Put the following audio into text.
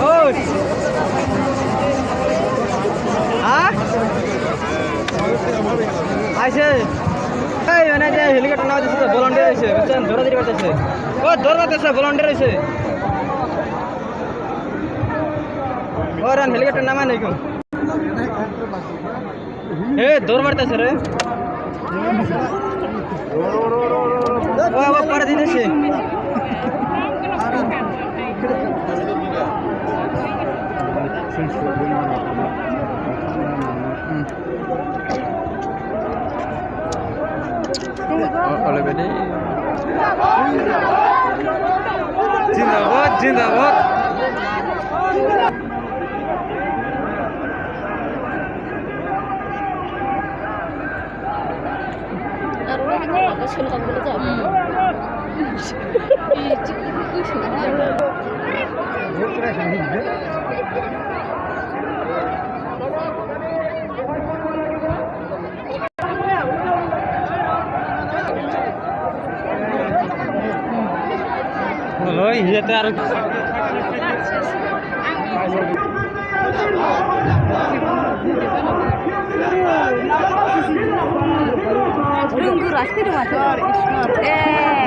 ওই হ্যাঁ আইছে এই মানে যে হেলিকপ্টার নাও দিছে ভলান্টিয়ার আইছে বুঝছেন ধরা দিতে পারতেছে ও ধরবাতেছে ভলান্টিয়ার আইছে ওরান হেলিকপ্টার নামা নাই কোন এ দৌড় মারতেছে রে ও বাবা পরে দিতেছে অলরেডি জিন্দাবাদ জিন্দাবাদ আর ওরা কিন্তু ভালো ছিল না বলে যাবে ওই হিয়াতে আর Tunggu, rasanya udah masuk.